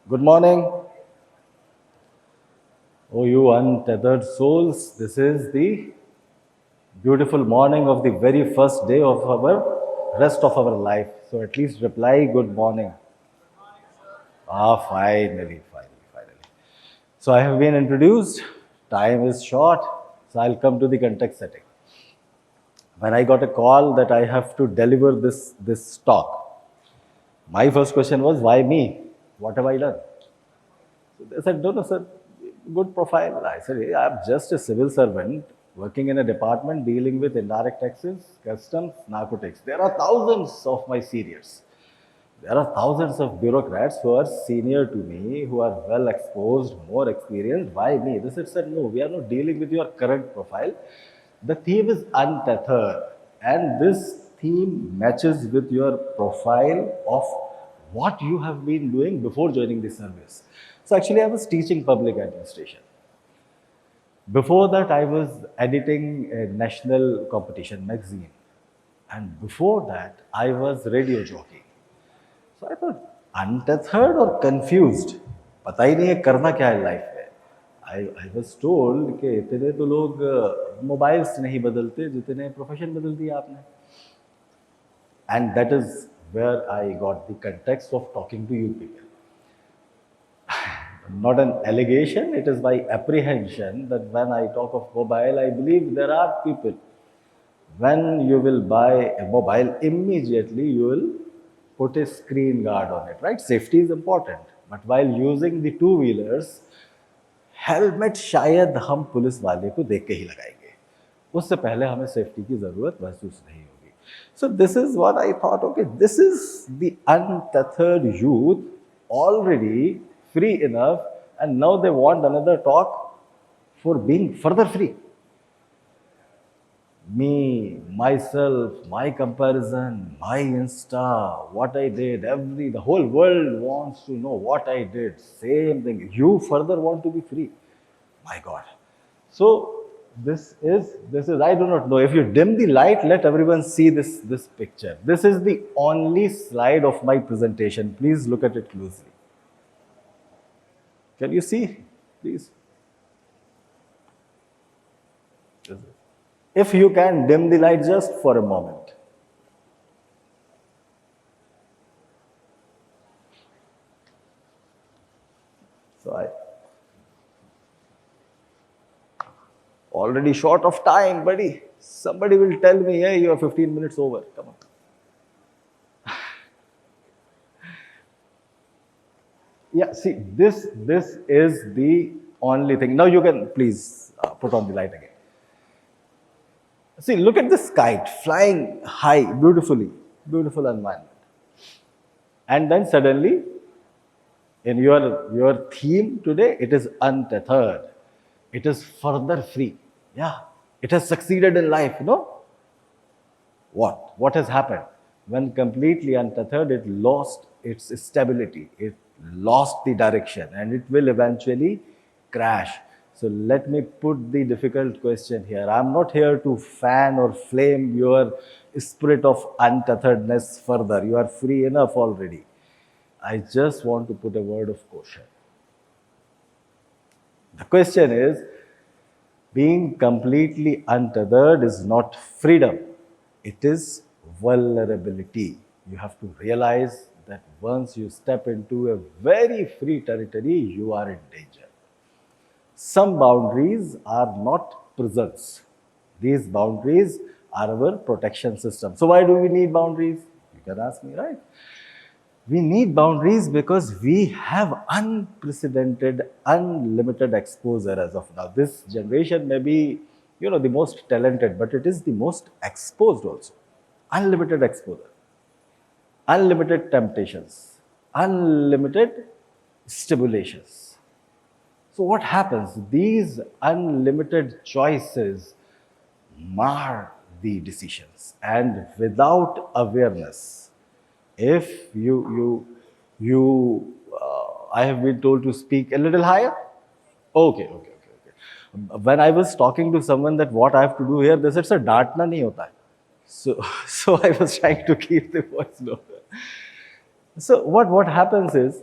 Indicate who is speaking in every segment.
Speaker 1: Good morning. Oh, you untethered souls. This is the beautiful morning of the very first day of our rest of our life. So at least reply good morning. Finally. So I have been introduced. Time is short. So I'll come to the context setting. When I got a call that I have to deliver this talk, my first question was, why me? What have I done? They said, no, sir, good profile. I said, hey, I'm just a civil servant working in a department dealing with indirect taxes, customs, narcotics. There are thousands of my seniors. There are thousands of bureaucrats who are senior to me, who are well exposed, more experienced. Why me? They said, no, we are not dealing with your current profile. The theme is untethered. And this theme matches with your profile of what you have been doing before joining the service. So actually, I was teaching public administration. Before that, I was editing a national competition magazine. And before that, I was radio jockey. So I thought, untethered or confused? पता ही नहीं है करना क्या है life में. I was told कि इतने तो लोग मोबाइल्स नहीं बदलते जितने प्रोफेशन बदल दिया आपने. And that is where I got the context of talking to you people. Not an allegation, it is by apprehension that when I talk of mobile, I believe there are people. When you will buy a mobile, immediately you will put a screen guard on it, right? Safety is important. But while using the two-wheelers, helmet शायद हम police वाले को देख के ही लगाएंगे. उससे पहले हमें सेफ्टी की ज़रूरत महसूस नहीं होगी. So this is what I thought, okay, this is the untethered youth already free enough, and now they want another talk for being further free. Me, myself, my comparison, my Insta, what I did, the whole world wants to know what I did. Same thing. You further want to be free. My God. So this is, I do not know. If you dim the light, let everyone see this picture. This is the only slide of my presentation. Please look at it closely. Can you see, please? If you can dim the light just for a moment. So I already short of time, buddy. Somebody will tell me, hey, you are 15 minutes over. Come on. Yeah, see, this is the only thing. Now you can please put on the light again. See, look at this kite flying high, beautifully, beautiful environment. And then suddenly, in your theme today, it is untethered. It is further free. Yeah, it has succeeded in life, you know. What has happened? When completely untethered, it lost its stability. It lost the direction, and it will eventually crash. So let me put the difficult question here. I'm not here to fan or flame your spirit of untetheredness further. You are free enough already. I just want to put a word of caution. The question is, being completely untethered is not freedom. It is vulnerability. You have to realize that once you step into a very free territory, you are in danger. Some boundaries are not prisons. These boundaries are our protection system. So why do we need boundaries? You can ask me, right? We need boundaries because we have unprecedented, unlimited exposure as of now. This generation may be, the most talented, but it is the most exposed also. Unlimited exposure, unlimited temptations, unlimited stimulations. So what happens? These unlimited choices mar the decisions, and without awareness, if I have been told to speak a little higher. Okay. When I was talking to someone that what I have to do here, they said, "Sir, डांटना नहीं होता है." So I was trying to keep the voice low. So what happens is,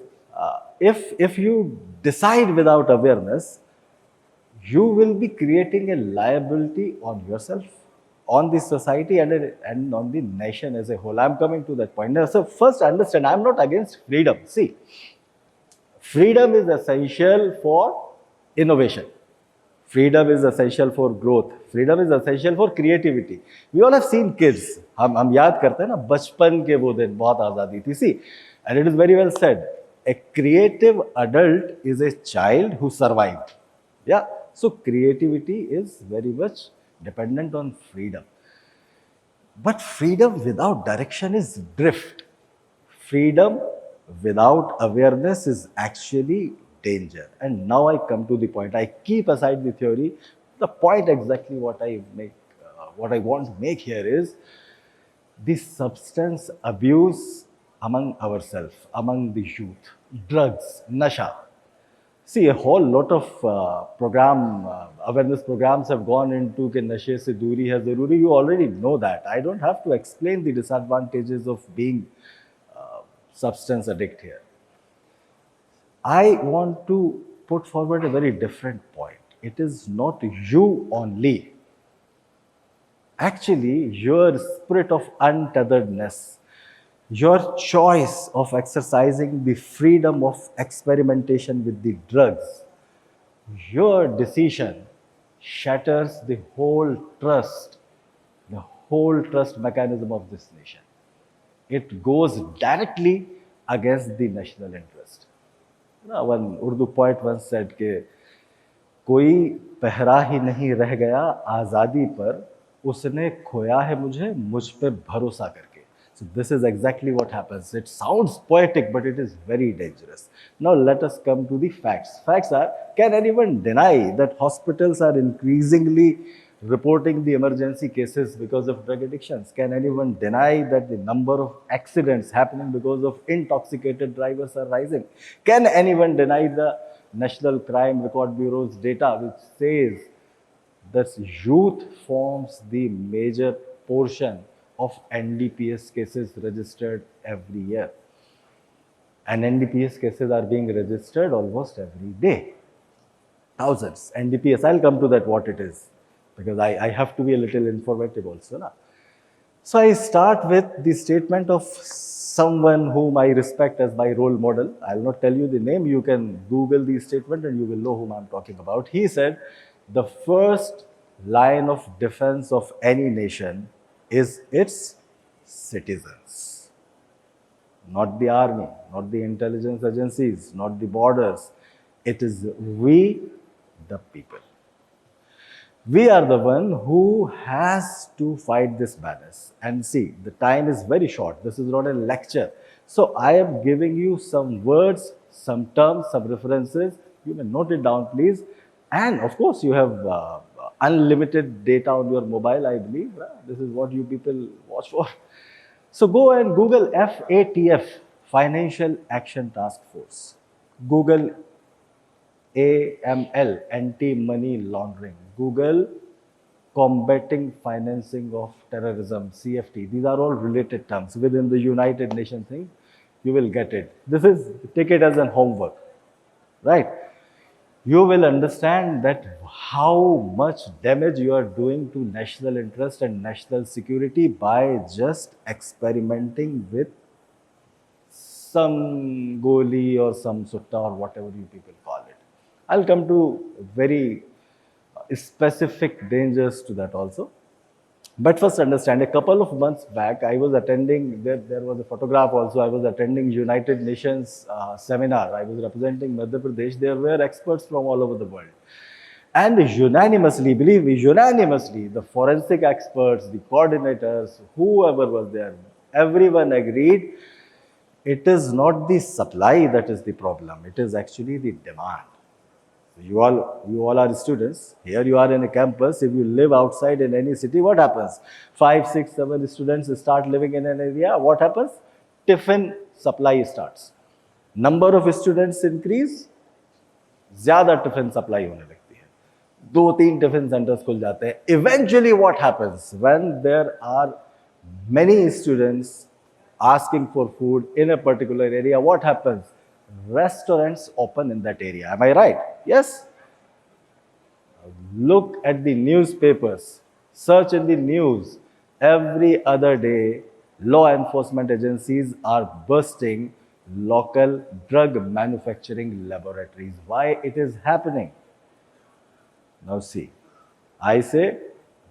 Speaker 1: If you decide without awareness, you will be creating a liability on yourself, on the society, and on the nation as a whole. I'm coming to that point now. So first understand, I'm not against freedom. See, freedom is essential for innovation. Freedom is essential for growth. Freedom is essential for creativity. We all have seen kids. हम याद करते हैं ना बचपन के वो दिन बहुत आज़ादी थी. See, and it is very well said. A creative adult is a child who survived. Yeah. So creativity is very much dependent on freedom. But freedom without direction is drift. Freedom without awareness is actually danger. And now I come to the point. I keep aside the theory. The point exactly what I want to make here is the substance abuse among ourselves, among the youth, drugs, nasha. See, a whole lot of awareness programs have gone into कि नशे से दूरी है ज़रूरी. You already know that. I don't have to explain the disadvantages of being substance addict here. I want to put forward a very different point. It is not you only. Actually, your spirit of untetheredness, your choice of exercising the freedom of experimentation with the drugs, your decision shatters the whole trust mechanism of this nation. It goes directly against the national interest. One Urdu poet once said कि कोई पहरा ही नहीं रह गया आज़ादी पर, उसने खोया है मुझ पे भरोसा करके. So this is exactly what happens. It sounds poetic, but it is very dangerous. Now let us come to the facts. Facts are, can anyone deny that hospitals are increasingly reporting the emergency cases because of drug addictions? Can anyone deny that the number of accidents happening because of intoxicated drivers are rising? Can anyone deny the National Crime Record Bureau's data which says that youth forms the major portion of NDPS cases registered every year? And NDPS cases are being registered almost every day. Thousands. NDPS, I'll come to that what it is, because I have to be a little informative also. Na? So I start with the statement of someone whom I respect as my role model. I'll not tell you the name. You can Google the statement and you will know whom I'm talking about. He said, the first line of defense of any nation is its citizens. Not the army, not the intelligence agencies, not the borders. It is we, the people. We are the one who has to fight this madness. And see, the time is very short. This is not a lecture. So I am giving you some words, some terms, some references. You may note it down, please. And of course, you have unlimited data on your mobile, I believe. This is what you people watch for. So go and Google FATF, Financial Action Task Force. Google AML, Anti-Money Laundering. Google Combating Financing of Terrorism, CFT. These are all related terms within the United Nations thing. You will get it. This is, take it as an homework, right? You will understand that how much damage you are doing to national interest and national security by just experimenting with some goli or some sutta or whatever you people call it. I'll come to very specific dangers to that also. But first understand, a couple of months back, I was attending, there was a photograph also, I was attending United Nations seminar. I was representing Madhya Pradesh. There were experts from all over the world. And unanimously, believe me, unanimously, the forensic experts, the coordinators, whoever was there, everyone agreed, it is not the supply that is the problem, it is actually the demand. You all are students. Here you are in a campus. If you live outside in any city, what happens? 5, 6, 7 students start living in an area. What happens? Tiffin supply starts. Number of students increase. ज़्यादा tiffin supply होने लगती है. 2-3 tiffin centers खुल जाते हैं. Eventually, what happens when there are many students asking for food in a particular area? What happens? restaurants open in that area. Am I right? Yes. Look at the newspapers, search in the news. Every other day, law enforcement agencies are busting local drug manufacturing laboratories. Why it is happening? Now see, I say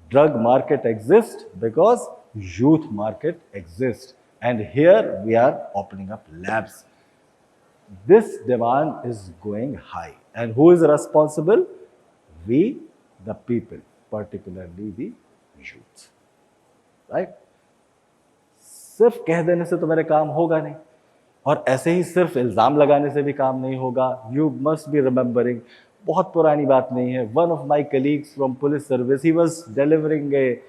Speaker 1: drug market exists because youth market exists. And here we are opening up labs. This demand is going high. And who is responsible? We, the people, particularly the youth. Right? सिर्फ कह देने से तो मेरे काम होगा नहीं, और ऐसे ही सिर्फ इल्ज़ाम लगाने से भी काम नहीं होगा. You must be remembering, बहुत पुरानी बात नहीं है, one of my colleagues from police service, he was delivering a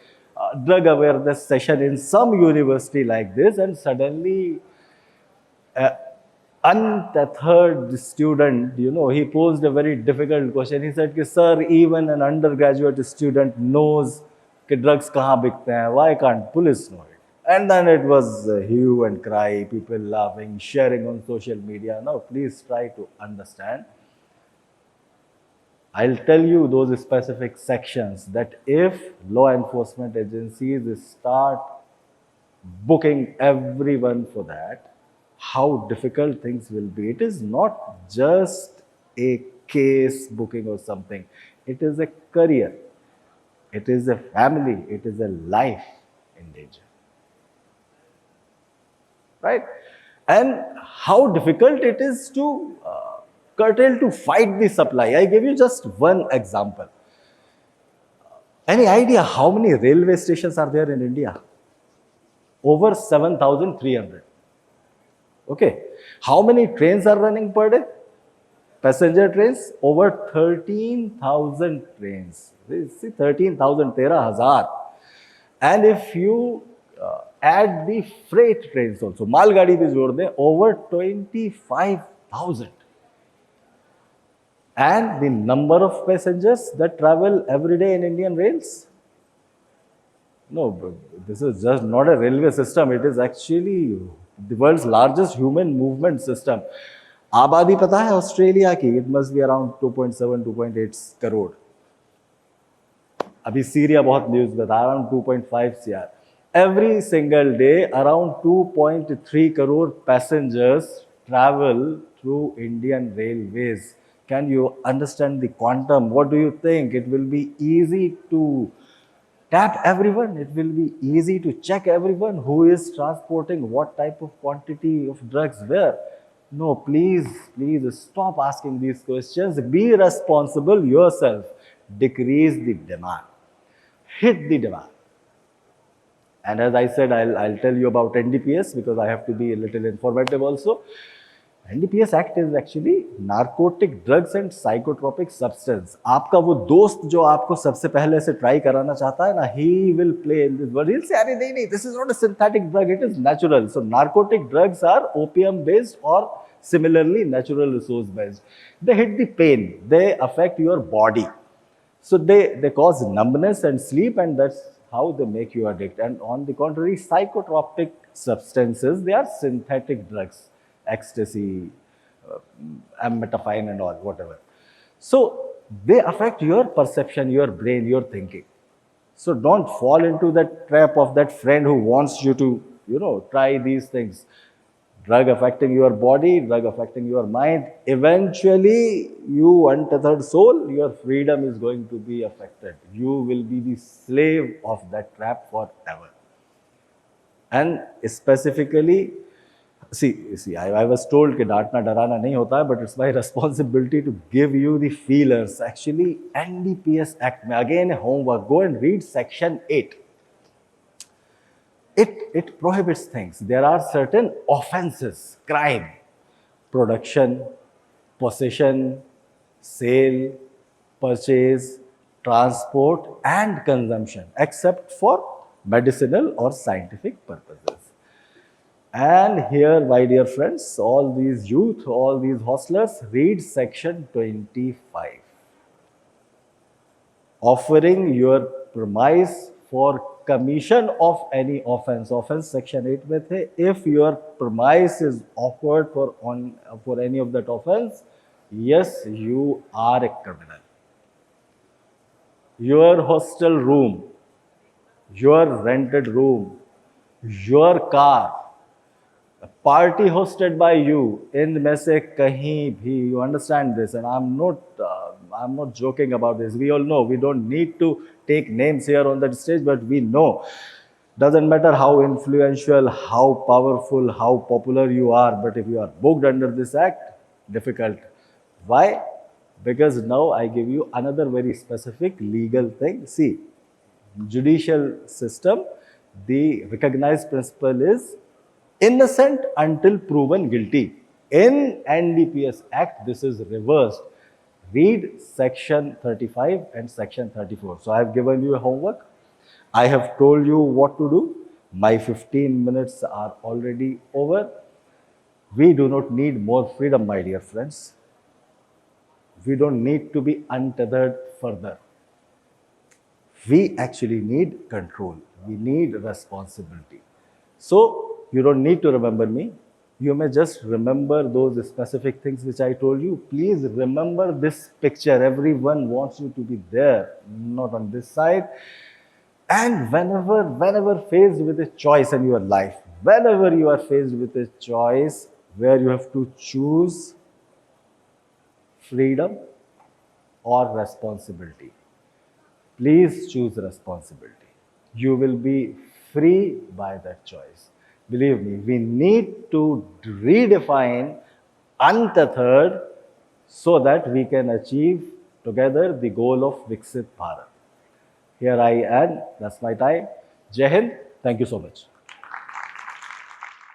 Speaker 1: drug awareness session in some university like this, and suddenly untethered student, he posed a very difficult question. He said, sir, even an undergraduate student knows that drugs kahan bikte hain. Why can't police know it? And then it was hue and cry, people laughing, sharing on social media. Now, please try to understand. I'll tell you those specific sections that if law enforcement agencies start booking everyone for that, how difficult things will be. It is not just a case booking or something. It is a career. It is a family. It is a life in danger. Right? And how difficult it is to curtail, to fight the supply. I give you just one example. Any idea how many railway stations are there in India? Over 7,300. Okay. How many trains are running per day? Passenger trains? Over 13,000 trains. See, 13,000, 13,000. And if you add the freight trains also, Mal Gadi bhi jod de, over 25,000. And the number of passengers that travel every day in Indian rails? No, this is just not a railway system. It is actually the world's largest human movement system. आबादी पता है Australia की? It must be around 2.7, 2.8 crore. अभी Syria बहुत news में था, around 2.5 CR. Every single day, around 2.3 crore passengers travel through Indian railways. Can you understand the quantum? What do you think? It will be easy to tap everyone. It will be easy to check everyone who is transporting what type of quantity of drugs where. No, please stop asking these questions. Be responsible yourself. Decrease the demand. Hit the demand. And as I said, I'll tell you about NDPS because I have to be a little informative also. NDPS Act is actually Narcotic Drugs and Psychotropic Substance. आपका वो दोस्त जो आपको सबसे पहले से try कराना चाहता है ना, he will play in this world. He'll say, अरे नहीं, this is not a synthetic drug, it is natural. So narcotic drugs are opium based or similarly natural resource based. They hit the pain, they affect your body. So they cause numbness and sleep, and that's how they make you addict. And on the contrary, psychotropic substances, they are synthetic drugs. Ecstasy, methamphetamine and all, whatever. So they affect your perception, your brain, your thinking. So don't fall into that trap of that friend who wants you to, try these things. Drug affecting your body, drug affecting your mind. Eventually, you untethered soul, your freedom is going to be affected. You will be the slave of that trap forever. And specifically, See, I was told that डांटना डराना नहीं होता है, but it's my responsibility to give you the feelers. Actually, NDPS Act में again homework. Go and read Section 8. It prohibits things. There are certain offenses, crime, production, possession, sale, purchase, transport, and consumption, except for medicinal or scientific purposes. And here, my dear friends, all these youth, all these hostlers, read Section 25. Offering your premise for commission of any offense. Offense section 8 में थे, if your premise is offered for any of that offense, yes, you are a criminal. Your hostel room, your rented room, your car, a party hosted by you, इनमें से कहीं भी, you understand this, and I'm not joking about this. We all know, we don't need to take names here on that stage, but we know, doesn't matter how influential, how powerful, how popular you are, but if you are booked under this act, difficult. Why? Because now I give you another very specific legal thing. See, judicial system, the recognized principle is innocent until proven guilty. In NDPS Act, this is reversed. Read section 35 and section 34. So I have given you a homework. I have told you what to do. My 15 minutes are already over. We do not need more freedom, my dear friends. We don't need to be untethered further. We actually need control. We need responsibility. So you don't need to remember me. You may just remember those specific things which I told you. Please remember this picture. Everyone wants you to be there, not on this side. And whenever faced with a choice in your life, whenever you are faced with a choice where you have to choose freedom or responsibility, please choose responsibility. You will be free by that choice. Believe me, we need to redefine untethered so that we can achieve together the goal of Viksit Bharat. Here I am, that's my time. Jai Hind, thank you so much.